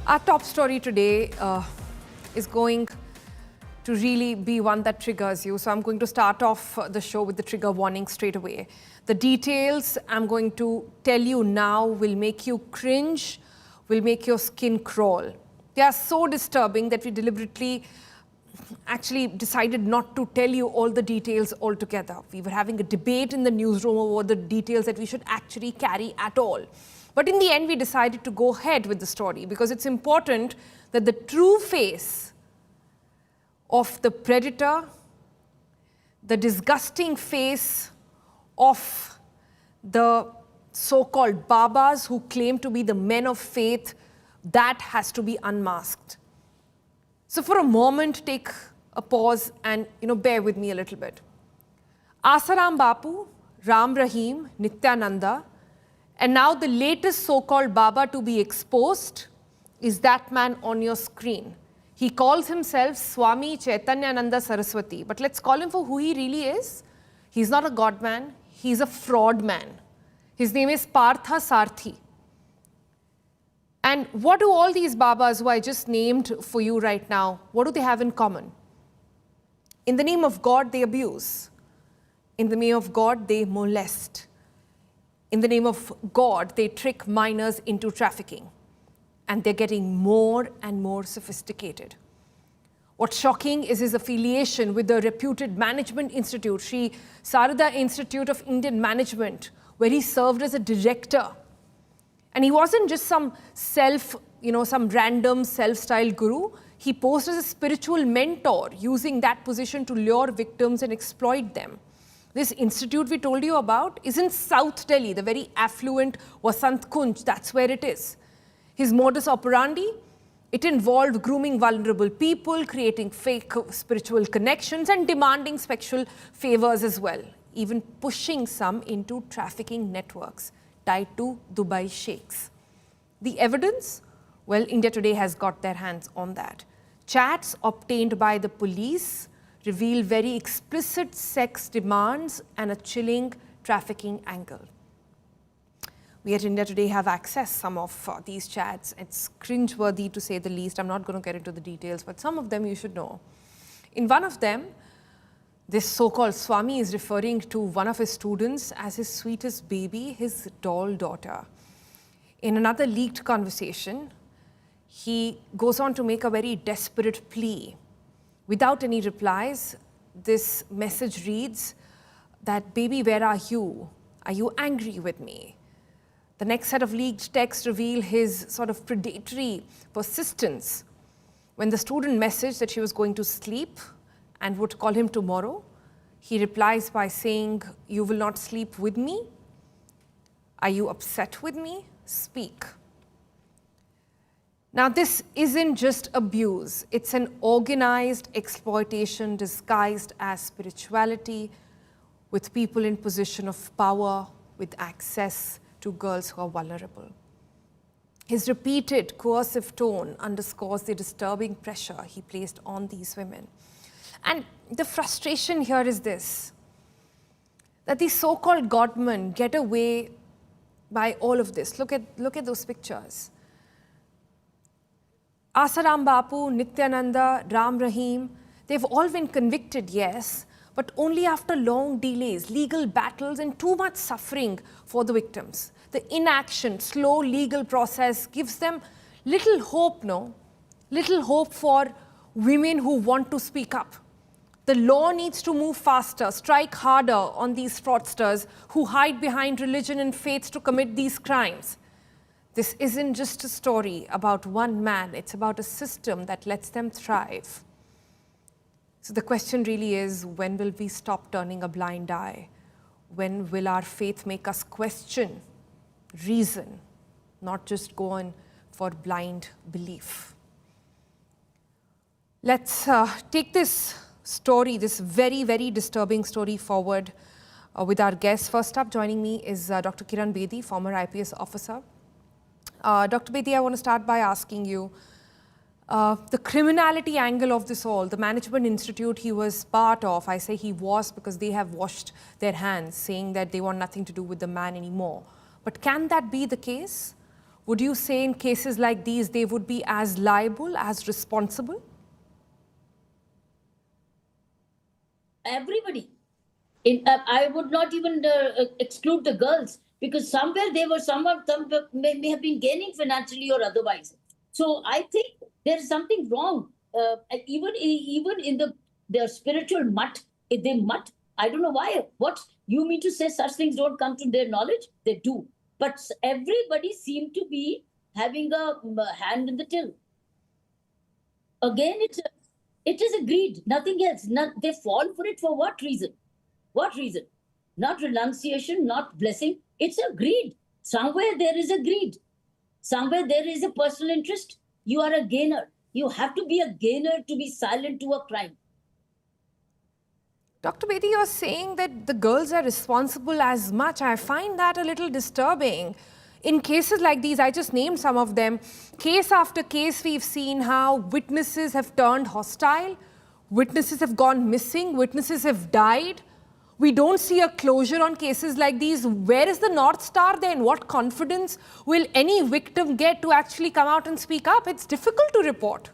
Our top story today is going to really be one that triggers you. So I'm going to start off the show with the trigger warning straight away. The details I'm going to tell you now will make you cringe, will make your skin crawl. They are so disturbing that we deliberately actually decided not to tell you all the details altogether. We were having a debate in the newsroom over the details that we should actually carry at all. But in the end, we decided to go ahead with the story because it's important that the true face of the predator, the disgusting face of the so-called Babas who claim to be the men of faith, that has to be unmasked. So for a moment, take a pause and bear with me a little bit. Asaram Bapu, Ram Rahim, Nityananda, and now the latest so-called Baba to be exposed is that man on your screen. He calls himself Swami Chaitanyananda Saraswati, but let's call him for who he really is. He's not a God man, he's a fraud man. His name is Partha Sarthi. And what do all these Babas who I just named for you right now, what do they have in common? In the name of God, they abuse. In the name of God, they molest. In the name of God, they trick minors into trafficking. And they're getting more and more sophisticated. What's shocking is his affiliation with the reputed management institute, Sri Sarada Institute of Indian Management, where he served as a director. And he wasn't just some some random self-styled guru. He posed as a spiritual mentor, using that position to lure victims and exploit them. This institute we told you about is in South Delhi, the very affluent Vasant Kunj, that's where it is. His modus operandi, it involved grooming vulnerable people, creating fake spiritual connections and demanding sexual favors as well, even pushing some into trafficking networks tied to Dubai sheikhs. The evidence? Well, India Today has got their hands on that. Chats obtained by the police reveal very explicit sex demands and a chilling trafficking angle. We at India Today have accessed some of these chats. It's cringeworthy to say the least. I'm not going to get into the details, but some of them you should know. In one of them, this so-called Swami is referring to one of his students as his sweetest baby, his doll daughter. In another leaked conversation, he goes on to make a very desperate plea. Without any replies, this message reads that, "Baby, where are you? Are you angry with me?" The next set of leaked texts reveal his sort of predatory persistence. When the student messaged that she was going to sleep and would call him tomorrow, he replies by saying, "You will not sleep with me? Are you upset with me? Speak." Now, this isn't just abuse. It's an organized exploitation disguised as spirituality, with people in position of power, with access to girls who are vulnerable. His repeated coercive tone underscores the disturbing pressure he placed on these women. And the frustration here is this, that these so-called godmen get away by all of this. Look at those pictures. Asaram Bapu, Nityananda, Ram Rahim, they've all been convicted, yes, but only after long delays, legal battles, and too much suffering for the victims. The inaction, slow legal process gives them little hope, no? Little hope for women who want to speak up. The law needs to move faster, strike harder on these fraudsters who hide behind religion and faith to commit these crimes. This isn't just a story about one man, it's about a system that lets them thrive. So the question really is, when will we stop turning a blind eye? When will our faith make us question, reason, not just go on for blind belief? Let's take this story, this very, very disturbing story forward with our guests. First up, joining me is Dr. Kiran Bedi, former IPS officer. Dr. Bedi, I want to start by asking you, the criminality angle of this all, the management institute he was part of, I say he was because they have washed their hands, saying that they want nothing to do with the man anymore. But can that be the case? would you say in cases like these, they would be as liable, as responsible? Everybody. I would not even exclude the girls, because somewhere they were, some of them may have been gaining financially or otherwise. So I think there is something wrong. Even in their spiritual mutt, if they mutt, I don't know why. What you mean to say? Such things don't come to their knowledge? They do. But everybody seemed to be having a hand in the till. Again, it is a greed, nothing else. They fall for it for what reason? What reason? Not renunciation, not blessing. It's a greed. Somewhere there is a greed. Somewhere there is a personal interest. You are a gainer. You have to be a gainer to be silent to a crime. Dr. Bedi, you're saying that the girls are responsible as much. I find that a little disturbing. In cases like these, I just named some of them, case after case, we've seen how witnesses have turned hostile, witnesses have gone missing, witnesses have died. We don't see a closure on cases like these. Where is the North Star then? What confidence will any victim get to actually come out and speak up? It's difficult to report.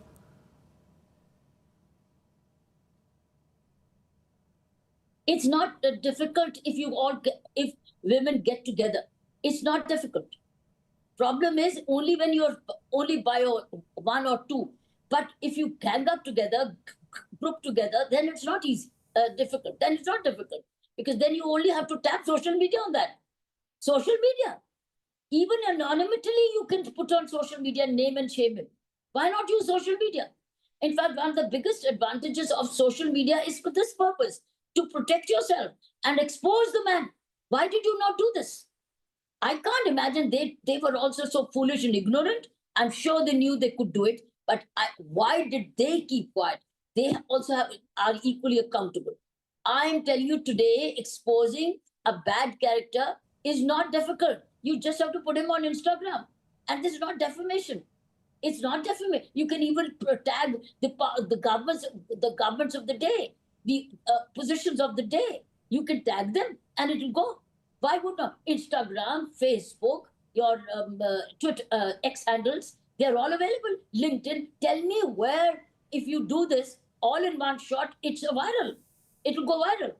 It's not difficult if women get together. It's not difficult. Problem is only when you're only by one or two. But if you gang up together, group together, then it's not easy. Difficult. Then it's not difficult, because then you only have to tap social media on that. Social media, even anonymously, you can put on social media, name and shame him. Why not use social media? In fact, one of the biggest advantages of social media is for this purpose, to protect yourself and expose the man. Why did you not do this? I can't imagine they were also so foolish and ignorant. I'm sure they knew they could do it, but why did they keep quiet? They also are equally accountable. I'm telling you today, exposing a bad character is not difficult. You just have to put him on Instagram. And this is not defamation. It's not defamation. You can even tag the governments of the day, the positions of the day. You can tag them and it will go. Why would not? Instagram, Facebook, your Twitter, X handles, they're all available. LinkedIn, tell me where, if you do this all in one shot, it's a viral. It will go viral.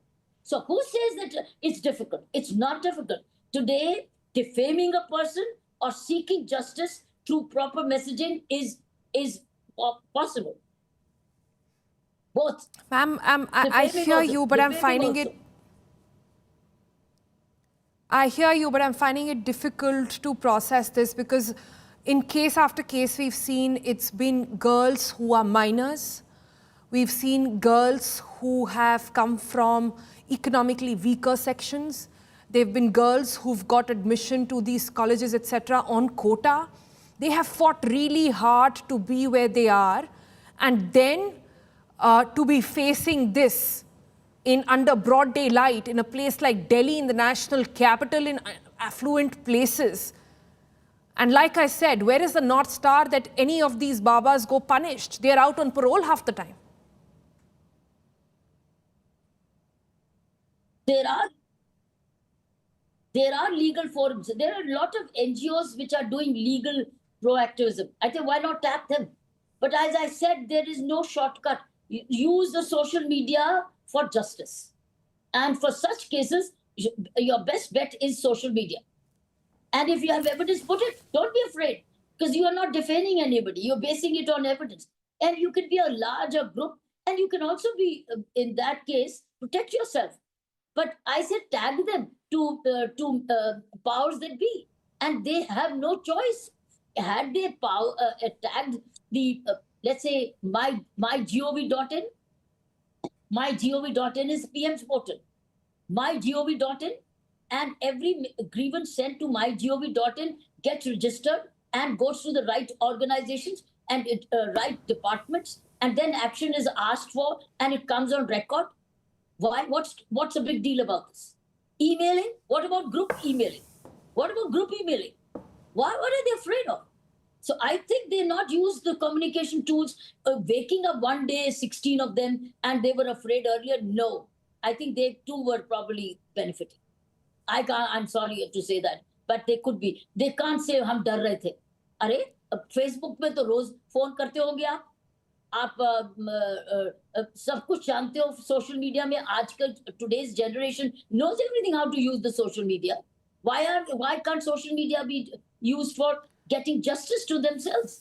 So who says that it's difficult? It's not difficult. Today, defaming a person or seeking justice through proper messaging is possible. Both. Ma'am, I hear you, but I'm finding it. I hear you, but I'm finding it difficult to process this, because in case after case, we've seen it's been girls who are minors. We've seen girls who have come from economically weaker sections. They've been girls who've got admission to these colleges, etc., on quota. They have fought really hard to be where they are, and then to be facing this under broad daylight in a place like Delhi, in the national capital, in affluent places. And like I said, where is the North Star that any of these babas go punished? They're out on parole half the time. There are legal forums. There are a lot of NGOs which are doing legal proactivism. I think, why not tap them? But as I said, there is no shortcut. Use the social media for justice. And for such cases, your best bet is social media. And if you have evidence, put it. Don't be afraid, because you are not defaming anybody. You're basing it on evidence. And you can be a larger group, and you can also be, in that case, protect yourself. But I said tag them to powers that be, and they have no choice. Had they tagged the, let's say, mygov.in, mygov.in is PM's portal. Mygov.in, and every grievance sent to mygov.in gets registered and goes to the right organizations and right departments, and then action is asked for and it comes on record. Why? What's the big deal about this? Emailing? What about group emailing? What about group emailing? What are they afraid of? So I think they not use the communication tools. Waking up one day, 16 of them, and they were afraid earlier. No, I think they too were probably benefiting. I'm sorry to say that. but they could be. They can't say हम डर रहे थे. अरे Facebook में तो रोज phone करते होंगे आप सब कुछ जानते हो सोशल मीडिया में. आजकल today's generation knows everything how to use the social media. Why can't social media be used for getting justice to themselves?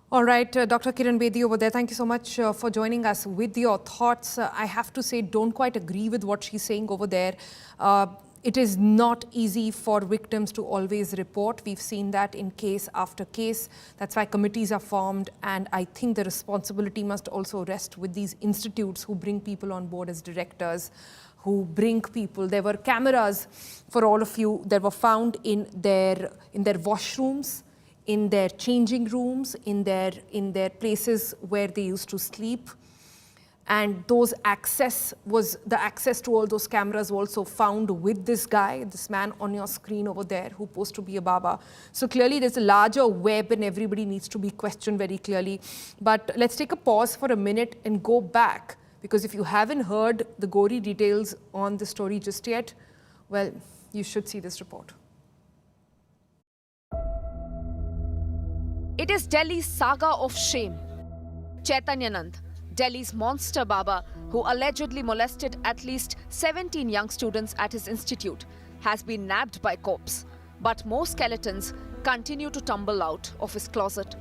All right, Dr. Kiran Bedi over there, thank you so much for joining us with your thoughts. I have to say, don't quite agree with what she's saying over there. It is not easy for victims to always report. We've seen that in case after case. That's why committees are formed, and I think the responsibility must also rest with these institutes who bring people on board as directors, who bring people. There were cameras for all of you that were found in their washrooms, in their changing rooms, in their places where they used to sleep. And the access to all those cameras also found with this guy, this man on your screen over there who posed to be a Baba. So clearly there's a larger web and everybody needs to be questioned very clearly. But let's take a pause for a minute and go back, because if you haven't heard the gory details on the story just yet, well, you should see this report. It is Delhi's saga of shame. Chaitanyanand, Delhi's monster Baba, who allegedly molested at least 17 young students at his institute, has been nabbed by cops. But more skeletons continue to tumble out of his closet.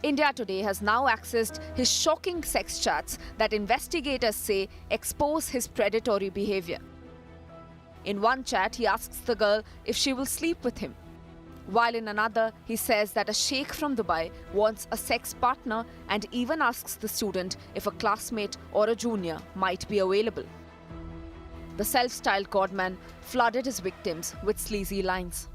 India Today has now accessed his shocking sex chats that investigators say expose his predatory behavior. In one chat, he asks the girl if she will sleep with him, while in another, he says that a sheikh from Dubai wants a sex partner and even asks the student if a classmate or a junior might be available. The self-styled godman flooded his victims with sleazy lines.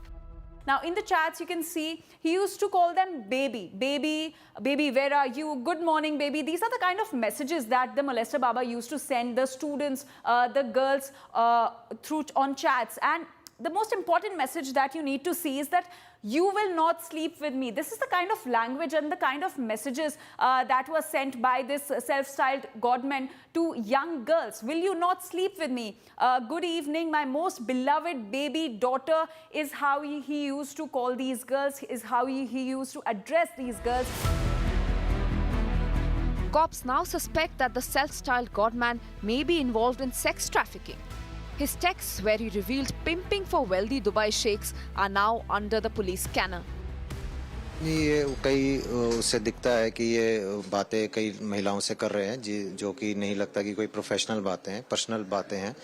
Now, in the chats, you can see he used to call them baby. Baby, baby, where are you? Good morning, baby. These are the kind of messages that the molester Baba used to send the students, the girls on chats. And the most important message that you need to see is that you will not sleep with me. This is the kind of language and the kind of messages that were sent by this self-styled godman to young girls. Will you not sleep with me? Good evening, my most beloved baby daughter, is how he used to call these girls, is how he used to address these girls. Cops now suspect that the self-styled godman may be involved in sex trafficking. His texts, where he revealed pimping for wealthy Dubai sheikhs, are now under the police scanner. ये कई उससे दिखता है कि ये बातें कई महिलाओं से कर रहे हैं जो कि नहीं लगता कि कोई प्रोफेशनल बातें हैं, पर्सनल बातें हैं.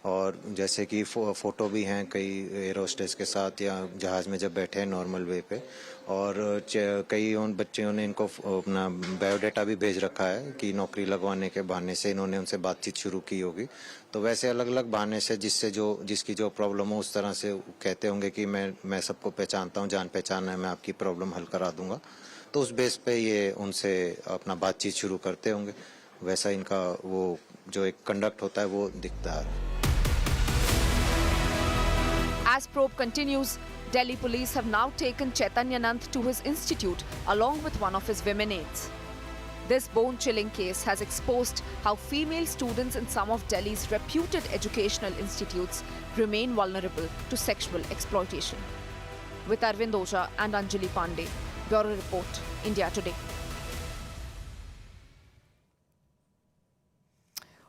और जैसे कि फ़ोटो भी हैं कई एयर होस्टेस के साथ या जहाज़ में जब बैठे हैं नॉर्मल वे पे. और कई उन बच्चों ने इनको अपना बायोडाटा भी भेज रखा है कि नौकरी लगवाने के बहाने से इन्होंने उनसे बातचीत शुरू की होगी. तो वैसे अलग अलग बहाने से जिसकी जो प्रॉब्लम हो उस तरह से कहते होंगे कि मैं सबको पहचानता हूँ, जान पहचान है, मैं आपकी प्रॉब्लम हल करा दूंगा. तो उस बेस पे ये उनसे अपना बातचीत शुरू करते होंगे. वैसा इनका वो जो एक कंडक्ट होता है वो दिखता है. As probe continues, Delhi police have now taken Chaitanyanand to his institute along with one of his women aides. This bone-chilling case has exposed how female students in some of Delhi's reputed educational institutes remain vulnerable to sexual exploitation. With Arvind Oja and Anjali Pandey, Bureau Report, India Today.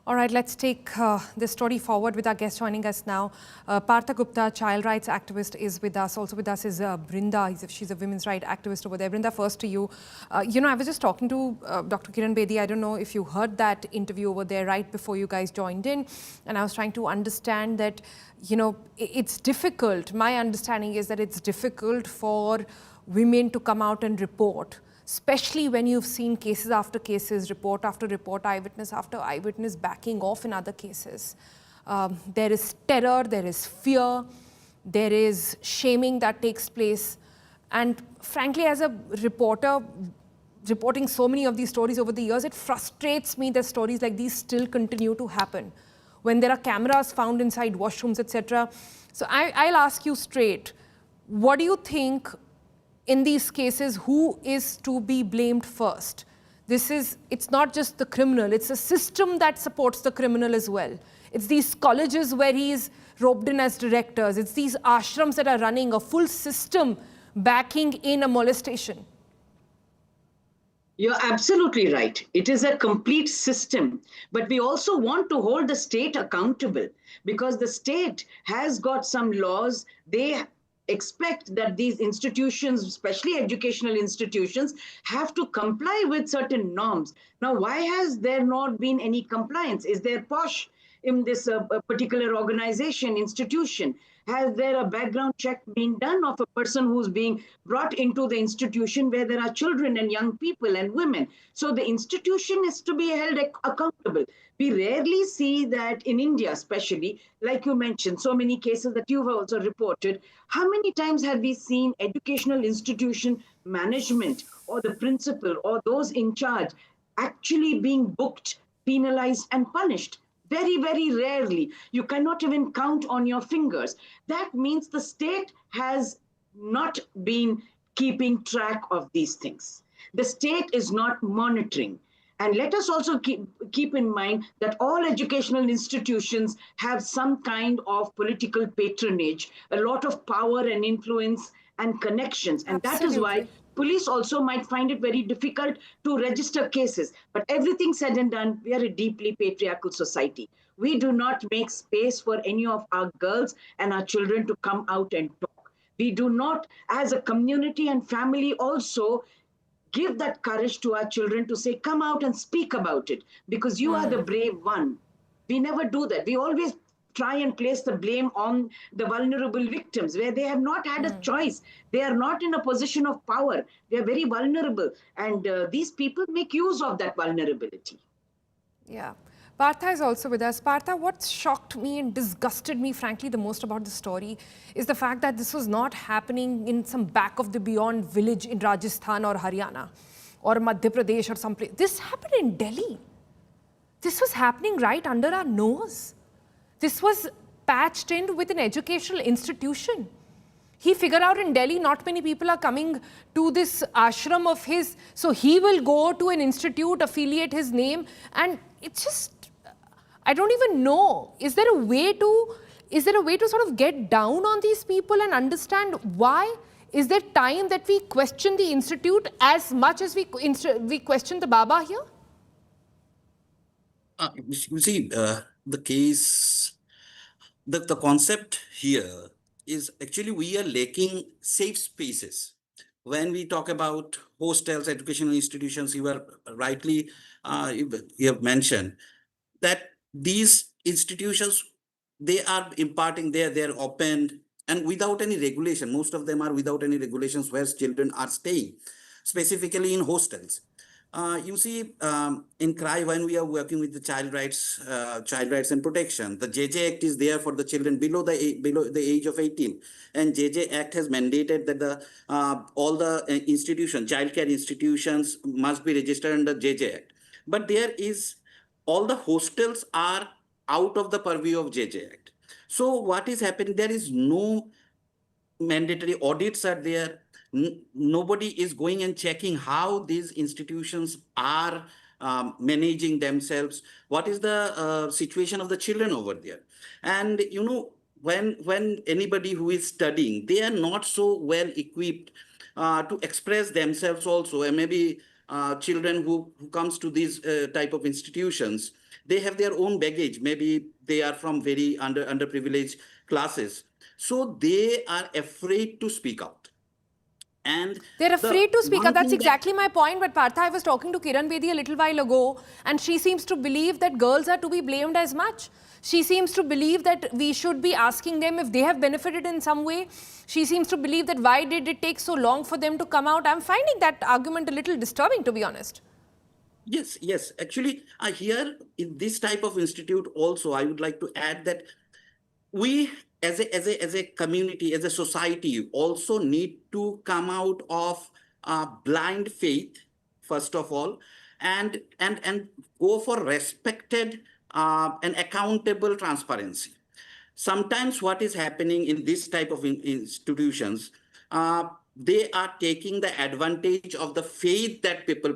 All right, let's take this story forward with our guest joining us now. Partha Gupta, child rights activist, is with us. Also with us is Brinda. She's a women's rights activist over there. Brinda, first to you. I was just talking to Dr. Kiran Bedi. I don't know if you heard that interview over there right before you guys joined in. And I was trying to understand that, it's difficult. My understanding is that it's difficult for women to come out and report, especially when you've seen cases after cases, report after report, eyewitness after eyewitness backing off in other cases. There is terror, there is fear, there is shaming that takes place. And frankly, as a reporter, reporting so many of these stories over the years, it frustrates me that stories like these still continue to happen when there are cameras found inside washrooms, etc. So I'll ask you straight, what do you think in these cases, who is to be blamed first? It's not just the criminal, it's a system that supports the criminal as well. It's these colleges where he's roped in as directors. It's these ashrams that are running a full system backing in a molestation. You're absolutely right. It is a complete system. But we also want to hold the state accountable because the state has got some laws. They expect that these institutions, especially educational institutions, have to comply with certain norms. Now, why has there not been any compliance? Is there posh in this particular organization, institution? Has there a background check been done of a person who's being brought into the institution where there are children and young people and women? So the institution is to be held accountable. We rarely see that in India, especially, like you mentioned, so many cases that you've also reported. How many times have we seen educational institution management or the principal or those in charge actually being booked, penalized, and punished? Very, very rarely. You cannot even count on your fingers. That means the state has not been keeping track of these things. The state is not monitoring. And let us also keep in mind that all educational institutions have some kind of political patronage, a lot of power and influence and connections. And that is why police also might find it very difficult to register cases. But everything said and done, we are a deeply patriarchal society. We do not make space for any of our girls and our children to come out and talk. We do not, as a community and family, also give that courage to our children to say, come out and speak about it because you are the brave one. We never do that. We always try and place the blame on the vulnerable victims where they have not had a choice. They are not in a position of power. They are very vulnerable. And these people make use of that vulnerability. Yeah. Partha is also with us. Partha, what shocked me and disgusted me, frankly, the most about the story is the fact that this was not happening in some back of the beyond village in Rajasthan or Haryana or Madhya Pradesh or someplace. This happened in Delhi. This was happening right under our nose. This was patched in with an educational institution. He figured out in Delhi not many people are coming to this ashram of his, so he will go to an institute, affiliate his name, and it's just, I don't even know. Is there a way to sort of get down on these people and understand why? Is there time that we question the institute as much as we question the Baba here? You see, the case, the concept here is actually we are lacking safe spaces. When we talk about hostels, educational institutions, you were rightly, you have mentioned that these institutions, they are imparting, they're opened and without any regulation. Most of them are without any regulations where children are staying, specifically in hostels. You see, in CRY, when we are working with the child rights and protection, the JJ Act is there for the children below the age of 18, and JJ Act has mandated that all the childcare institutions must be registered under JJ Act. But there is, all the hostels are out of the purview of JJ Act. So what is happening? There is no mandatory audits are there. Nobody is going and checking how these institutions are managing themselves. What is the situation of the children over there? And you know, when anybody who is studying, they are not so well equipped to express themselves also. And maybe children who comes to these type of institutions, they have their own baggage. Maybe they are from very underprivileged classes. So they are afraid to speak out. And they're afraid to speak up. That's exactly my point. But Partha, I was talking to Kiran Bedi a little while ago, and she seems to believe that girls are to be blamed as much. She seems to believe that we should be asking them if they have benefited in some way. She seems to believe that why did it take so long for them to come out? I'm finding that argument a little disturbing, to be honest. Yes, yes. Actually, here in this type of institute also, I would like to add that we as a community, as a society, also need to come out of blind faith, first of all, and go for respected and accountable transparency. Sometimes what is happening in this type of institutions, they are taking the advantage of the faith that people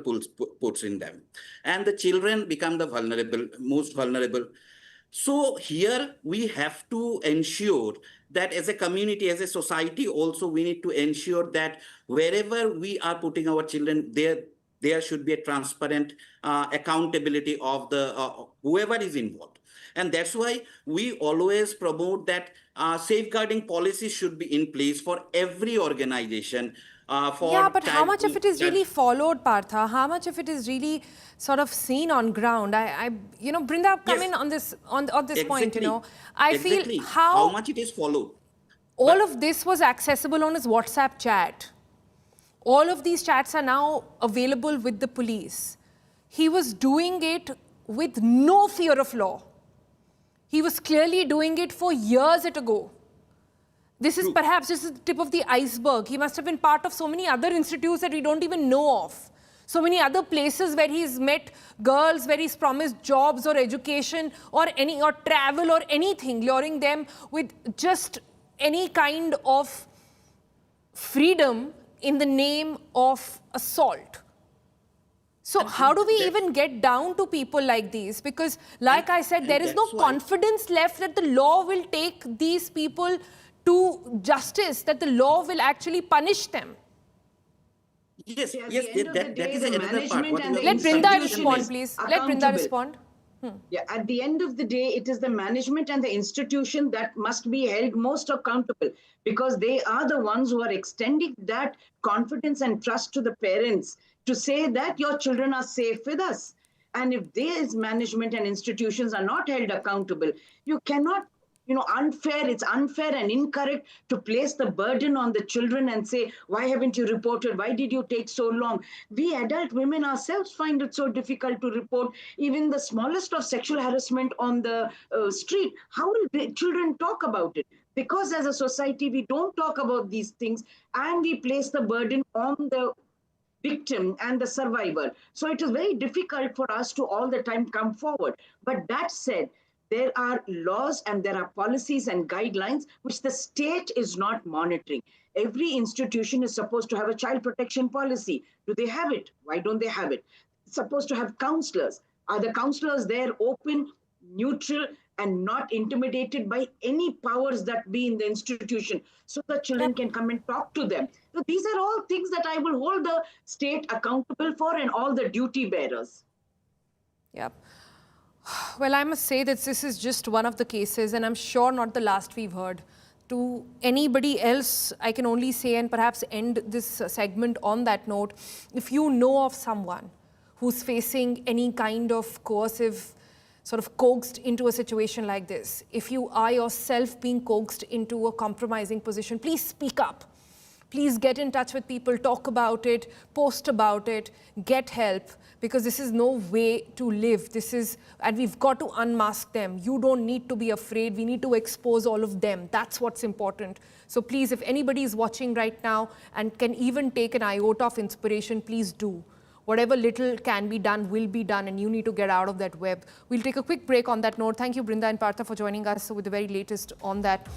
puts in them, and the children become the most vulnerable. So here we have to ensure that as a community, as a society, also we need to ensure that wherever we are putting our children, there should be a transparent accountability of the whoever is involved. And that's why we always promote that safeguarding policies should be in place for every organization. Yeah, but how much of it is really followed, Partha? How much of it is really sort of seen on ground? Brinda, come in on this point. I feel how much it is followed. All of this was accessible on his WhatsApp chat. All of these chats are now available with the police. He was doing it with no fear of law. He was clearly doing it for years ago. This is perhaps just the tip of the iceberg. He must have been part of so many other institutes that we don't even know of. So many other places where he's met girls, where he's promised jobs or education or travel or anything, luring them with just any kind of freedom in the name of assault. So how do we even get down to people like these? Because like I said, there is no confidence left that the law will take these people to justice, that the law will actually punish them. Yes, that is another part. Let Brinda respond, please. Let Brinda respond. Yeah, at the end of the day, it is the management and the institution that must be held most accountable, because they are the ones who are extending that confidence and trust to the parents to say that your children are safe with us. And if these management and institutions are not held accountable, you cannot, it's unfair and incorrect to place the burden on the children and say, why haven't you reported? Why did you take so long? We adult women ourselves find it so difficult to report even the smallest of sexual harassment on the street. How will the children talk about it? Because as a society, we don't talk about these things and we place the burden on the victim and the survivor. So it is very difficult for us to all the time come forward. But that said, there are laws and there are policies and guidelines which the state is not monitoring. Every institution is supposed to have a child protection policy. Do they have it? Why don't they have it? It's supposed to have counselors. Are the counselors there open, neutral, and not intimidated by any powers that be in the institution, so the children can come and talk to them? So these are all things that I will hold the state accountable for and all the duty bearers. Yep. Well, I must say that this is just one of the cases, and I'm sure not the last we've heard. To anybody else, I can only say, and perhaps end this segment on that note, if you know of someone who's facing any kind of coercive, sort of coaxed into a situation like this, if you are yourself being coaxed into a compromising position, please speak up. Please get in touch with people, talk about it, post about it, get help, because this is no way to live. And we've got to unmask them. You don't need to be afraid. We need to expose all of them. That's what's important. So please, if anybody is watching right now and can even take an iota of inspiration, please do. Whatever little can be done will be done, and you need to get out of that web. We'll take a quick break on that note. Thank you, Brinda and Partha, for joining us with the very latest on that.